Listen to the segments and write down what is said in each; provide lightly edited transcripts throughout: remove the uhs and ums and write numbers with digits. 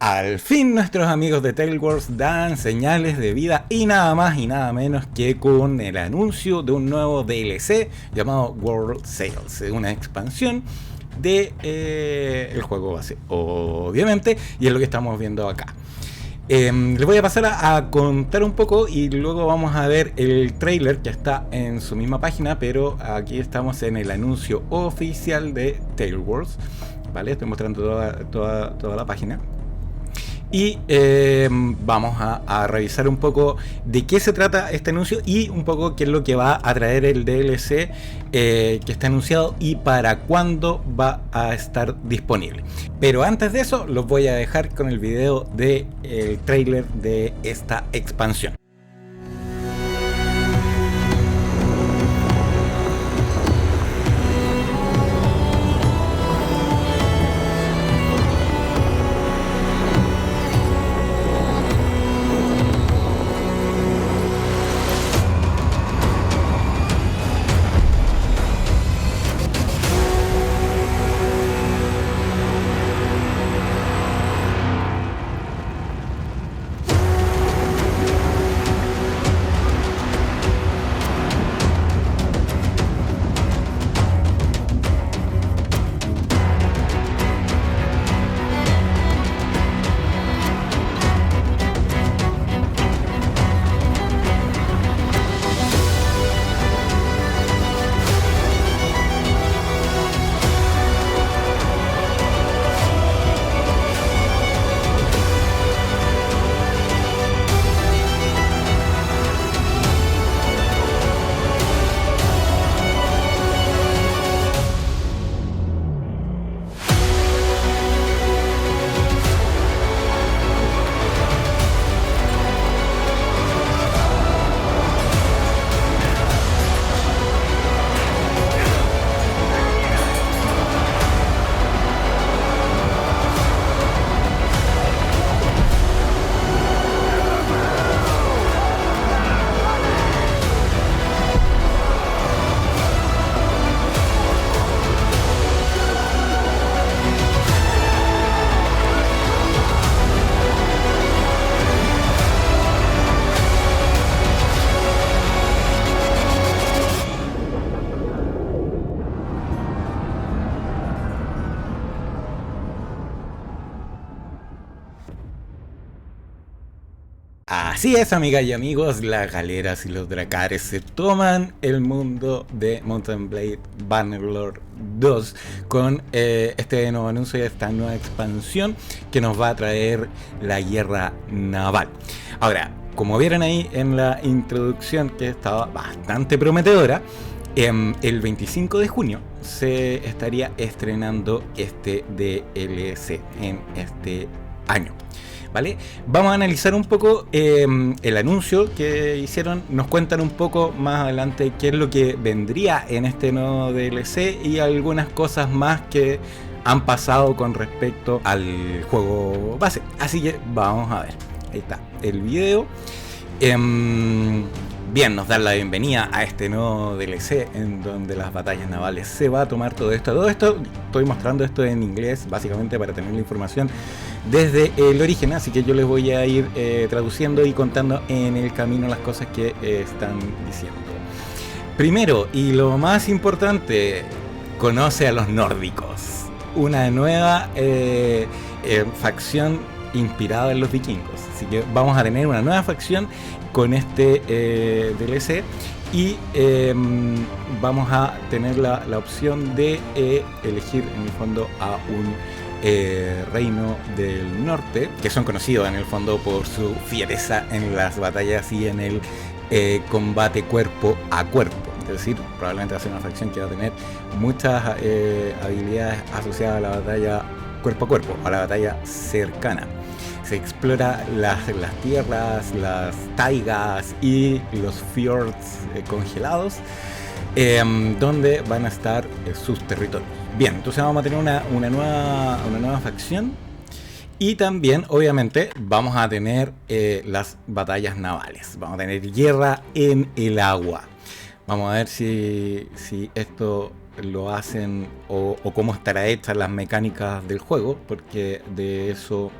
Al fin nuestros amigos de Tailwords dan señales de vida y nada más y nada menos que con el anuncio de un nuevo DLC llamado World Sails, una expansión de el juego base, obviamente, y es lo que estamos viendo acá. Les voy a pasar a contar un poco y luego vamos a ver el trailer que está en su misma página, pero aquí estamos en el anuncio oficial de Tailwords, ¿vale? Estoy mostrando toda la página. Y vamos a revisar un poco de qué se trata este anuncio y un poco qué es lo que va a traer el DLC que está anunciado y para cuándo va a estar disponible. Pero antes de eso los voy a dejar con el video del trailer de esta expansión. Así es, amigas y amigos, las galeras y los dracares se toman el mundo de Mount & Blade Bannerlord 2 con este nuevo anuncio y esta nueva expansión que nos va a traer la guerra naval. Ahora, como vieron ahí en la introducción, que estaba bastante prometedora, el 25 de junio se estaría estrenando este DLC en este año. ¿Vale? Vamos a analizar un poco el anuncio que hicieron. Nos cuentan un poco más adelante qué es lo que vendría en este nuevo DLC y algunas cosas más que han pasado con respecto al juego base. Así que vamos a ver. Ahí está el video. Bien, nos dan la bienvenida a este nuevo DLC en donde las batallas navales se va a tomar todo esto. Todo esto, estoy mostrando esto en inglés básicamente para tener la información desde el origen, así que yo les voy a ir traduciendo y contando en el camino las cosas que están diciendo. Primero, y lo más importante, conoce a los nórdicos. Una nueva facción inspirada en los vikingos. Así que vamos a tener una nueva facción con este DLC y vamos a tener la opción de elegir en el fondo a un reino del norte, que son conocidos en el fondo por su fiereza en las batallas y en el combate cuerpo a cuerpo. Es decir, probablemente va a ser una facción que va a tener muchas habilidades asociadas a la batalla cuerpo a cuerpo, a la batalla cercana. Se explora las tierras, las taigas y los fjords congelados, donde van a estar sus territorios. Bien, entonces vamos a tener una nueva facción y también obviamente vamos a tener las batallas navales. Vamos a tener guerra en el agua. Vamos a ver si esto lo hacen o cómo estará hechas las mecánicas del juego, porque de eso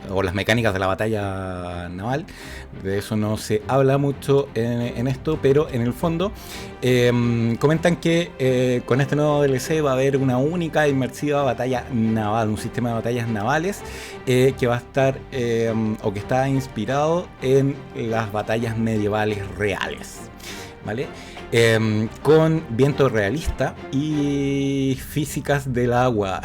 o las mecánicas de la batalla naval. De eso no se habla mucho en esto, pero en el fondo comentan que con este nuevo DLC va a haber una única inmersiva batalla naval, un sistema de batallas navales que va a estar o que está inspirado en las batallas medievales reales, ¿vale? Con viento realista y físicas del agua.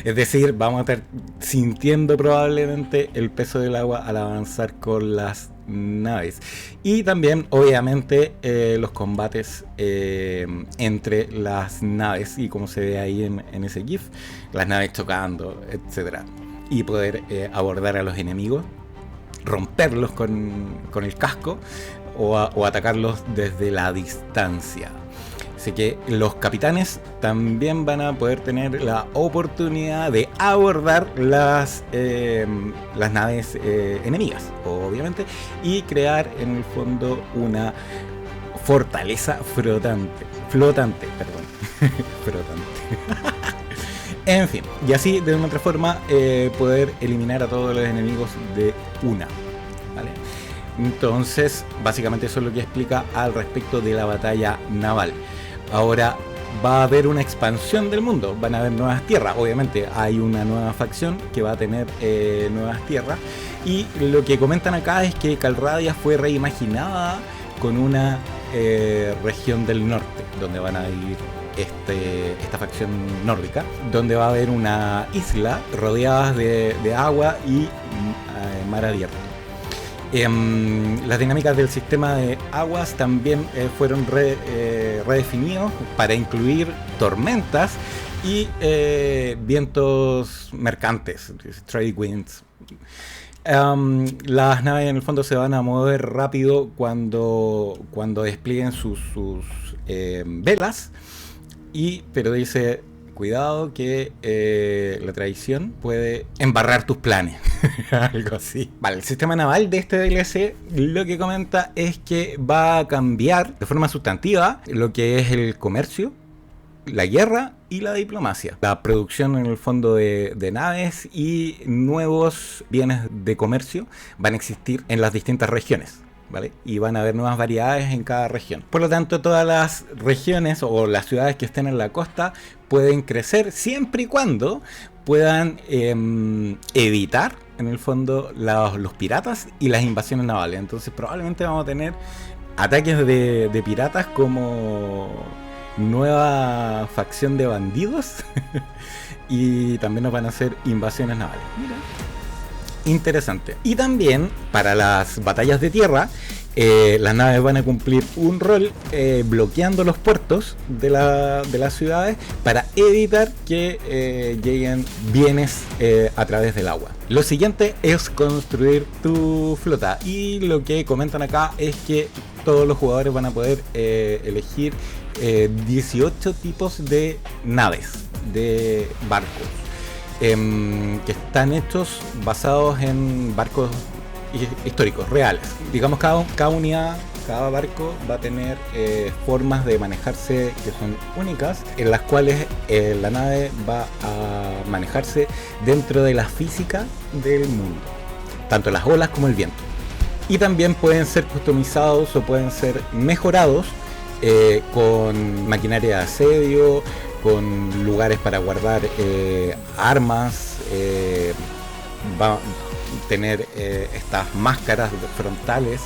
Es decir, vamos a estar sintiendo probablemente el peso del agua al avanzar con las naves. Y también, obviamente, los combates entre las naves, y como se ve ahí en ese GIF, las naves chocando, etcétera. Y poder abordar a los enemigos, romperlos con el casco, o atacarlos desde la distancia. Así que los capitanes también van a poder tener la oportunidad de abordar las naves enemigas, obviamente, y crear en el fondo una fortaleza flotante, flotante. En fin, y así de una otra forma poder eliminar a todos los enemigos de una, ¿vale? Entonces, básicamente eso es lo que explica al respecto de la batalla naval. Ahora va a haber una expansión del mundo, van a haber nuevas tierras. Obviamente hay una nueva facción que va a tener nuevas tierras. Y lo que comentan acá es que Calradia fue reimaginada con una región del norte, donde van a vivir esta facción nórdica, donde va a haber una isla rodeada de agua y mar abierto. Las dinámicas del sistema de aguas también fueron redefinidos para incluir tormentas y vientos mercantes, trade winds. Las naves en el fondo se van a mover rápido cuando desplieguen sus velas, pero dice: cuidado que la traición puede embarrar tus planes. Algo así. Vale, el sistema naval de este DLC lo que comenta es que va a cambiar de forma sustantiva lo que es el comercio, la guerra y la diplomacia. La producción en el fondo de naves y nuevos bienes de comercio van a existir en las distintas regiones, ¿vale? Y van a haber nuevas variedades en cada región. Por lo tanto, todas las regiones o las ciudades que estén en la costa pueden crecer siempre y cuando puedan evitar en el fondo los piratas y las invasiones navales. Entonces probablemente vamos a tener ataques de piratas como nueva facción de bandidos y también nos van a hacer invasiones navales. Mira, interesante. Y también para las batallas de tierra, las naves van a cumplir un rol bloqueando los puertos de las ciudades para evitar que lleguen bienes a través del agua. Lo siguiente es construir tu flota, y lo que comentan acá es que todos los jugadores van a poder elegir 18 tipos de naves, de barcos, que están hechos basados en barcos históricos, reales. Digamos, cada unidad, cada barco va a tener formas de manejarse que son únicas, en las cuales la nave va a manejarse dentro de la física del mundo, tanto las olas como el viento. Y también pueden ser customizados o pueden ser mejorados con maquinaria de asedio, con lugares para guardar armas, va a tener estas máscaras frontales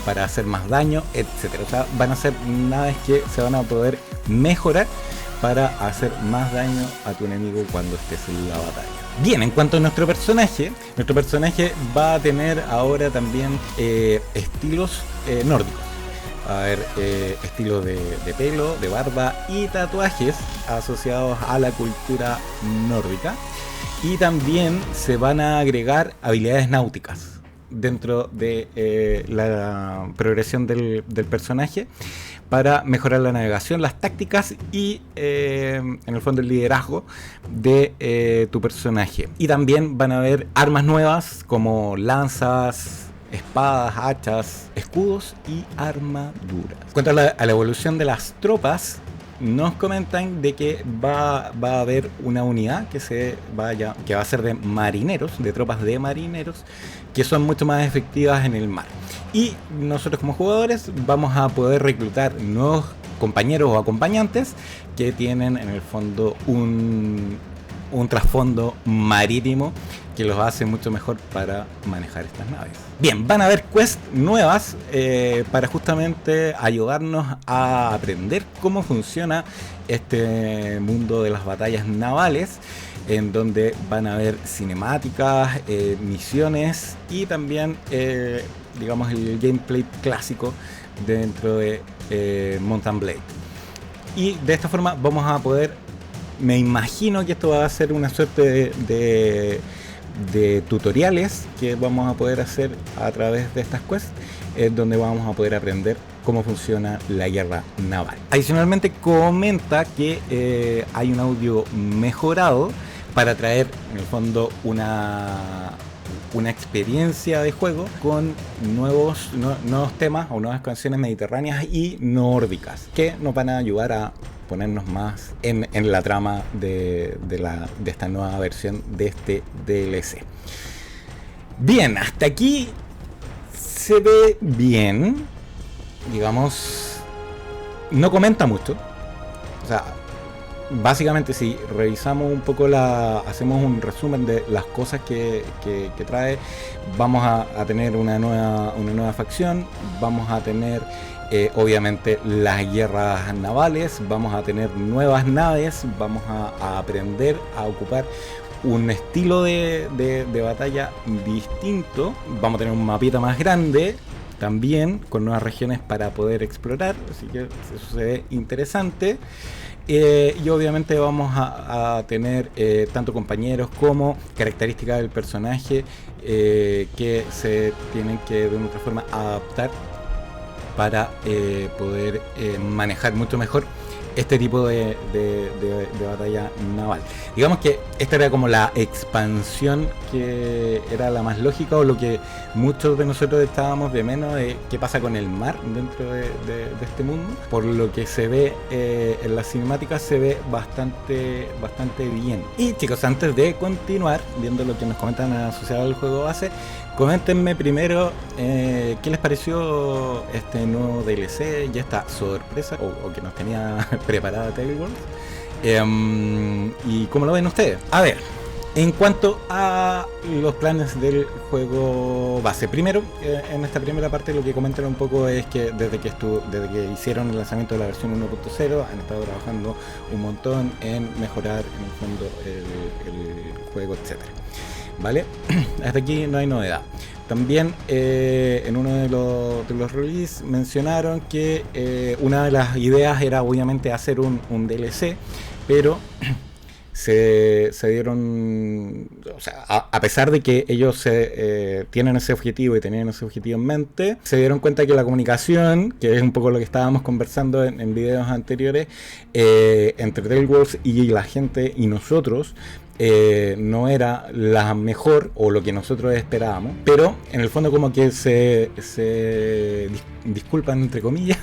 para hacer más daño, etcétera. O sea, van a ser naves que se van a poder mejorar para hacer más daño a tu enemigo cuando estés en la batalla. Bien, en cuanto a nuestro personaje va a tener ahora también estilos nórdicos. A ver, estilos de pelo, de barba y tatuajes asociados a la cultura nórdica. Y también se van a agregar habilidades náuticas dentro de la progresión del personaje para mejorar la navegación, las tácticas y en el fondo el liderazgo de tu personaje. Y también van a haber armas nuevas como lanzas, espadas, hachas, escudos y armaduras. En cuanto a la evolución de las tropas, nos comentan de que va a haber una unidad que va a ser de marineros, de tropas de marineros, que son mucho más efectivas en el mar. Y nosotros como jugadores vamos a poder reclutar nuevos compañeros o acompañantes que tienen en el fondo un trasfondo marítimo que los hace mucho mejor para manejar estas naves. Bien, van a haber quests nuevas para justamente ayudarnos a aprender cómo funciona este mundo de las batallas navales, en donde van a haber cinemáticas, misiones y también digamos el gameplay clásico dentro de Mount & Blade. Y de esta forma vamos a poder, me imagino que esto va a ser una suerte de tutoriales que vamos a poder hacer a través de estas quests, donde vamos a poder aprender cómo funciona la guerra naval. Adicionalmente comenta que hay un audio mejorado para traer en el fondo una experiencia de juego con nuevos temas o nuevas canciones mediterráneas y nórdicas que nos van a ayudar a ponernos más en la trama de esta nueva versión de este DLC. Bien, hasta aquí se ve bien, digamos, no comenta mucho, o sea, básicamente si revisamos un poco hacemos un resumen de las cosas que trae, vamos a tener una nueva facción, vamos a tener obviamente las guerras navales, vamos a tener nuevas naves, vamos a aprender a ocupar un estilo de batalla distinto, vamos a tener un mapita más grande también con nuevas regiones para poder explorar, así que eso se ve interesante. Y obviamente vamos a tener tanto compañeros como características del personaje que se tienen que de una otra forma adaptar para poder manejar mucho mejor este tipo de batalla naval. Digamos que esta era como la expansión que era la más lógica, o lo que muchos de nosotros estábamos de menos de qué pasa con el mar dentro de este mundo. Por lo que se ve en las cinemáticas, se ve bastante bien. Y chicos, antes de continuar viendo lo que nos comentan asociado al juego base, coméntenme primero qué les pareció este nuevo DLC y esta sorpresa o que nos tenía preparada Tailwords, y cómo lo ven ustedes. A ver, en cuanto a los planes del juego base, primero en esta primera parte lo que comentan un poco es que desde que hicieron el lanzamiento de la versión 1.0 han estado trabajando un montón en mejorar en el fondo el juego, etcétera. ¿Vale? Hasta aquí no hay novedad. También en uno de los releases mencionaron que una de las ideas era obviamente hacer un DLC, pero se dieron, o sea, a pesar de que ellos tienen ese objetivo y tenían ese objetivo en mente, se dieron cuenta que la comunicación, que es un poco lo que estábamos conversando en videos anteriores, entre Tailwords y la gente y nosotros, no era la mejor o lo que nosotros esperábamos, pero en el fondo como que se disculpan entre comillas,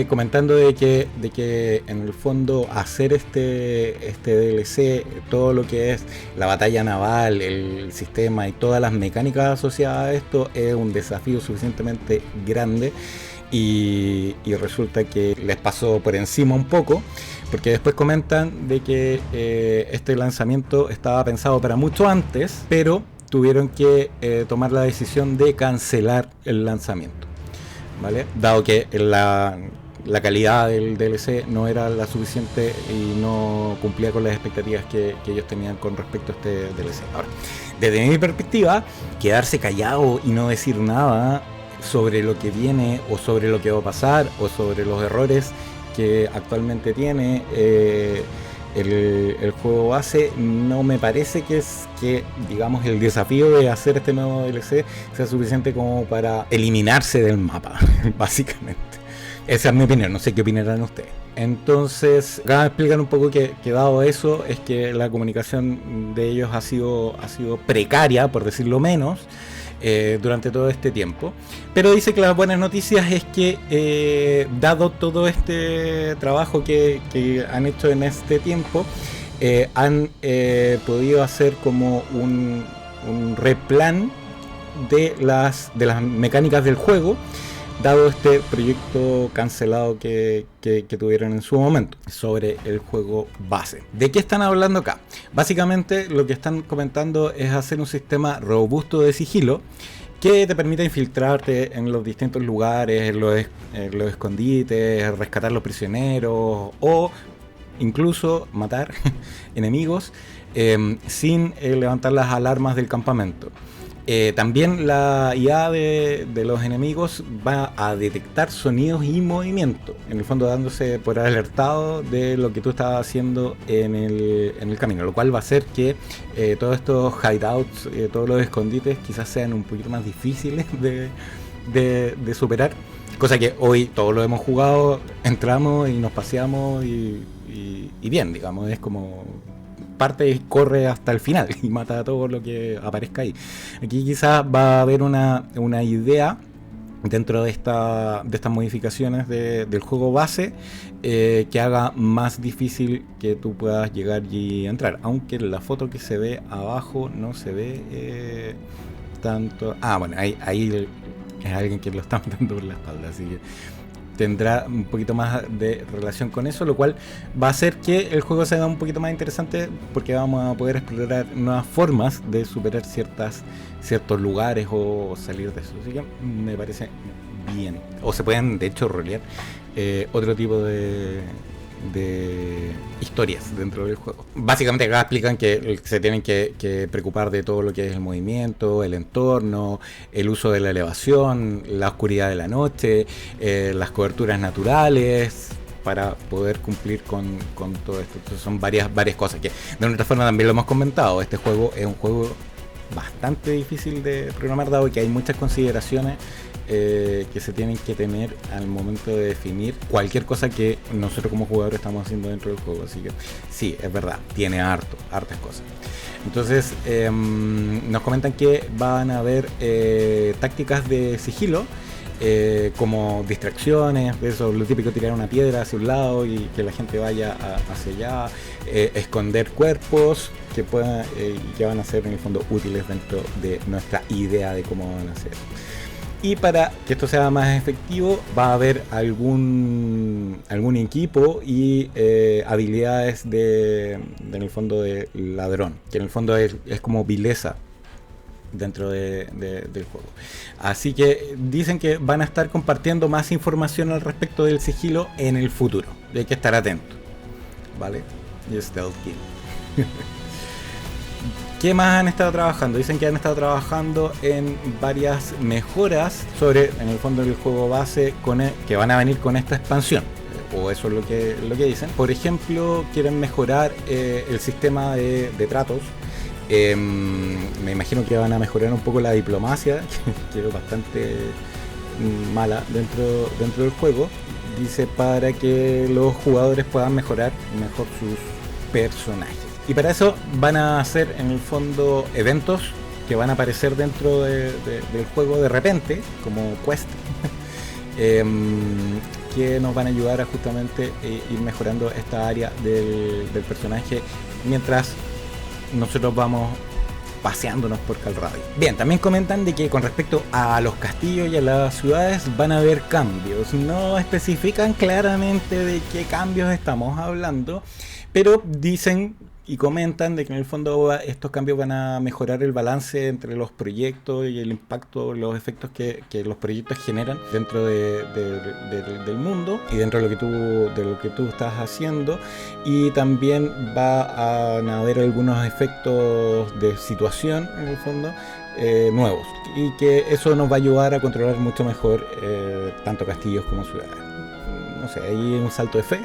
comentando de que en el fondo hacer este DLC, todo lo que es la batalla naval, el sistema y todas las mecánicas asociadas a esto es un desafío suficientemente grande, y resulta que les pasó por encima un poco, porque después comentan de que este lanzamiento estaba pensado para mucho antes, pero tuvieron que tomar la decisión de cancelar el lanzamiento, ¿vale? Dado que la calidad del DLC no era la suficiente y no cumplía con las expectativas que ellos tenían con respecto a este DLC. Ahora, desde mi perspectiva, quedarse callado y no decir nada sobre lo que viene o sobre lo que va a pasar o sobre los errores que actualmente tiene el juego base, no me parece que digamos el desafío de hacer este nuevo DLC sea suficiente como para eliminarse del mapa, básicamente. Esa es mi opinión, no sé qué opinarán ustedes. Entonces, acá me explican un poco que dado eso, es que la comunicación de ellos ha sido precaria, por decirlo menos, durante todo este tiempo. Pero dice que las buenas noticias es que dado todo este trabajo que han hecho en este tiempo, han podido hacer como un replan de las mecánicas del juego, dado este proyecto cancelado que tuvieron en su momento sobre el juego base. ¿De qué están hablando acá? Básicamente lo que están comentando es hacer un sistema robusto de sigilo que te permita infiltrarte en los distintos lugares, en los escondites, rescatar los prisioneros o incluso matar enemigos sin levantar las alarmas del campamento. También la IA de los enemigos va a detectar sonidos y movimiento, en el fondo dándose por alertado de lo que tú estás haciendo en el camino, lo cual va a hacer que todos estos hideouts, todos los escondites quizás sean un poquito más difíciles de superar, cosa que hoy todos lo hemos jugado, entramos y nos paseamos y bien, digamos, es como parte y corre hasta el final y mata a todo lo que aparezca ahí. Aquí quizás va a haber una idea dentro de estas modificaciones del juego base que haga más difícil que tú puedas llegar y entrar, aunque la foto que se ve abajo no se ve tanto. Bueno, ahí es alguien que lo está matando por la espalda, así que tendrá un poquito más de relación con eso, lo cual va a hacer que el juego sea un poquito más interesante porque vamos a poder explorar nuevas formas de superar ciertos lugares o salir de eso. Así que me parece bien. O se pueden de hecho rolear otro tipo de historias dentro del juego. Básicamente acá explican que se tienen que preocupar de todo lo que es el movimiento, el entorno, el uso de la elevación, la oscuridad de la noche, las coberturas naturales, para poder cumplir con todo esto. Entonces son varias cosas que de otra forma también lo hemos comentado. Este juego es un juego bastante difícil de programar, dado que hay muchas consideraciones que se tienen que tener al momento de definir cualquier cosa que nosotros como jugadores estamos haciendo dentro del juego. Así que sí, es verdad, tiene hartas cosas. Entonces nos comentan que van a haber tácticas de sigilo, como distracciones, eso, lo típico, tirar una piedra hacia un lado y que la gente vaya hacia allá, esconder cuerpos que puedan que van a ser en el fondo útiles dentro de nuestra idea de cómo van a ser. Y para que esto sea más efectivo va a haber algún equipo y habilidades en el fondo de ladrón, que en el fondo es como vileza dentro del juego. Así que dicen que van a estar compartiendo más información al respecto del sigilo en el futuro. Y hay que estar atento, ¿vale? Y Stealth Kill. ¿Qué más han estado trabajando? Dicen que han estado trabajando en varias mejoras sobre, en el fondo del juego base, que van a venir con esta expansión. O eso es lo que dicen. Por ejemplo, quieren mejorar el sistema de tratos. Me imagino que van a mejorar un poco la diplomacia, que es bastante mala dentro del juego. Dice, para que los jugadores puedan mejorar mejor sus personajes. Y para eso van a hacer en el fondo eventos que van a aparecer dentro del juego de repente, como quest, que nos van a ayudar a justamente ir mejorando esta área del personaje mientras nosotros vamos paseándonos por Calradia. Bien, también comentan de que con respecto a los castillos y a las ciudades van a haber cambios. No especifican claramente de qué cambios estamos hablando, pero dicen y comentan de que en el fondo estos cambios van a mejorar el balance entre los proyectos y el impacto, los efectos que los proyectos generan dentro del mundo y dentro de lo que tú estás haciendo. Y también va a haber algunos efectos de situación en el fondo nuevos, y que eso nos va a ayudar a controlar mucho mejor tanto castillos como ciudades. No sé, ahí un salto de fe.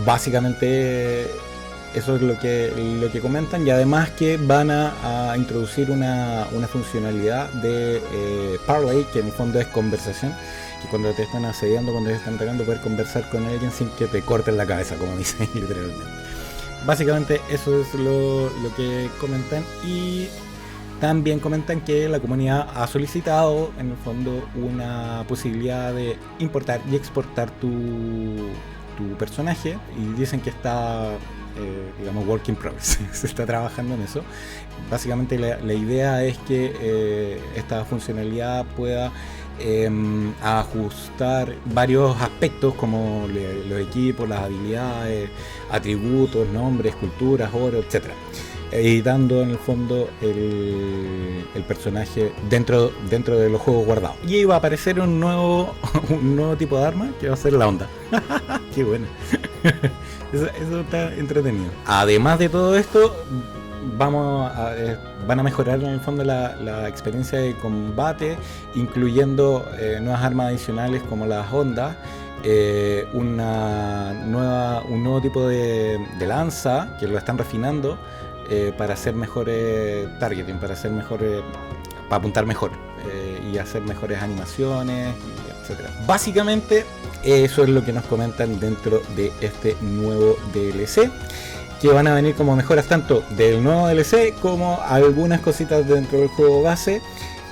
Básicamente eso es lo que comentan, y además que van a introducir una funcionalidad de Parley, que en el fondo es conversación, que cuando te están asediando, cuando te están atacando, poder conversar con alguien sin que te corten la cabeza, como dicen literalmente. básicamente eso es lo que comentan, y también comentan que la comunidad ha solicitado en el fondo una posibilidad de importar y exportar tu personaje, y dicen que está digamos work in progress. Se está trabajando en eso. Básicamente la idea es que esta funcionalidad pueda ajustar varios aspectos como los equipos, las habilidades, atributos, nombres, culturas, oro, etcétera, editando en el fondo el personaje dentro de los juegos guardados. Y va a aparecer un nuevo tipo de arma que va a ser la onda. Qué bueno. Eso está entretenido. Además de todo esto, van a mejorar en el fondo la experiencia de combate, incluyendo nuevas armas adicionales como las ondas, un nuevo tipo de lanza que lo están refinando para hacer mejores targeting, para apuntar mejor y hacer mejores animaciones, etcétera. Básicamente eso es lo que nos comentan dentro de este nuevo DLC, que van a venir como mejoras tanto del nuevo DLC como algunas cositas dentro del juego base.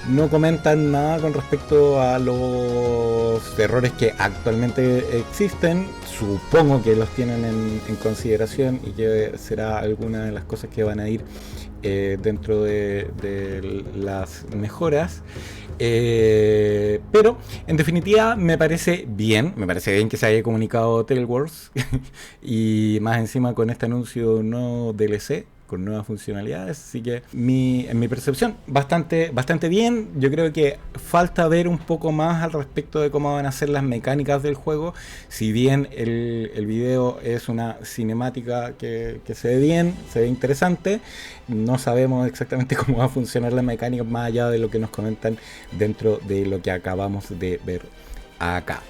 No comentan nada con respecto a los errores que actualmente existen. Supongo que los tienen en consideración y que será alguna de las cosas que van a ir dentro de las mejoras. Pero en definitiva me parece bien que se haya comunicado Tailwords y más encima con este anuncio no DLC con nuevas funcionalidades, así que en mi percepción bastante bien. Yo creo que falta ver un poco más al respecto de cómo van a ser las mecánicas del juego. Si bien el video es una cinemática que se ve bien, se ve interesante, no sabemos exactamente cómo va a funcionar la mecánica más allá de lo que nos comentan dentro de lo que acabamos de ver acá.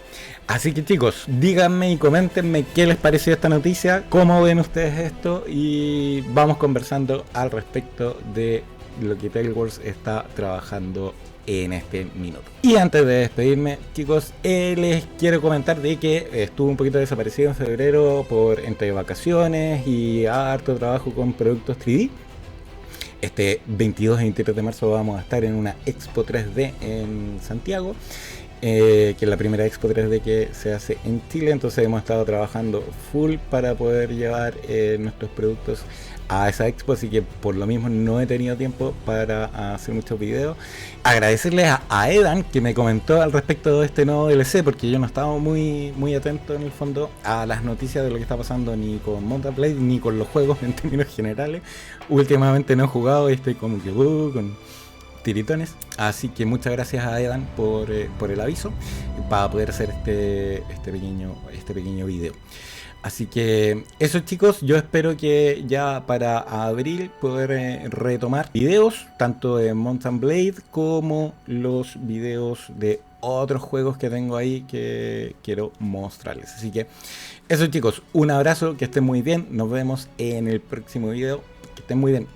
Así que chicos, díganme y coméntenme qué les pareció esta noticia, cómo ven ustedes esto, y vamos conversando al respecto de lo que Tailwords está trabajando en este minuto. Y antes de despedirme, chicos, les quiero comentar de que estuve un poquito desaparecido en febrero entre vacaciones y harto trabajo con productos 3D. Este 22 y 23 de marzo vamos a estar en una Expo 3D en Santiago, que es la primera Expo 3D que se hace en Chile. Entonces hemos estado trabajando full para poder llevar nuestros productos a esa Expo, así que por lo mismo no he tenido tiempo para hacer muchos videos. Agradecerles a Edan, que me comentó al respecto de este nuevo DLC, porque yo no estaba muy atento en el fondo a las noticias de lo que está pasando ni con Mount & Blade ni con los juegos en términos generales. Últimamente no he jugado y estoy como que con tiritones, así que muchas gracias a Edan por el aviso para poder hacer este pequeño video. Así que eso chicos, yo espero que ya para abril poder retomar videos tanto de Mount & Blade como los videos de otros juegos que tengo ahí que quiero mostrarles. Así que eso chicos, un abrazo, que estén muy bien, nos vemos en el próximo video, que estén muy bien.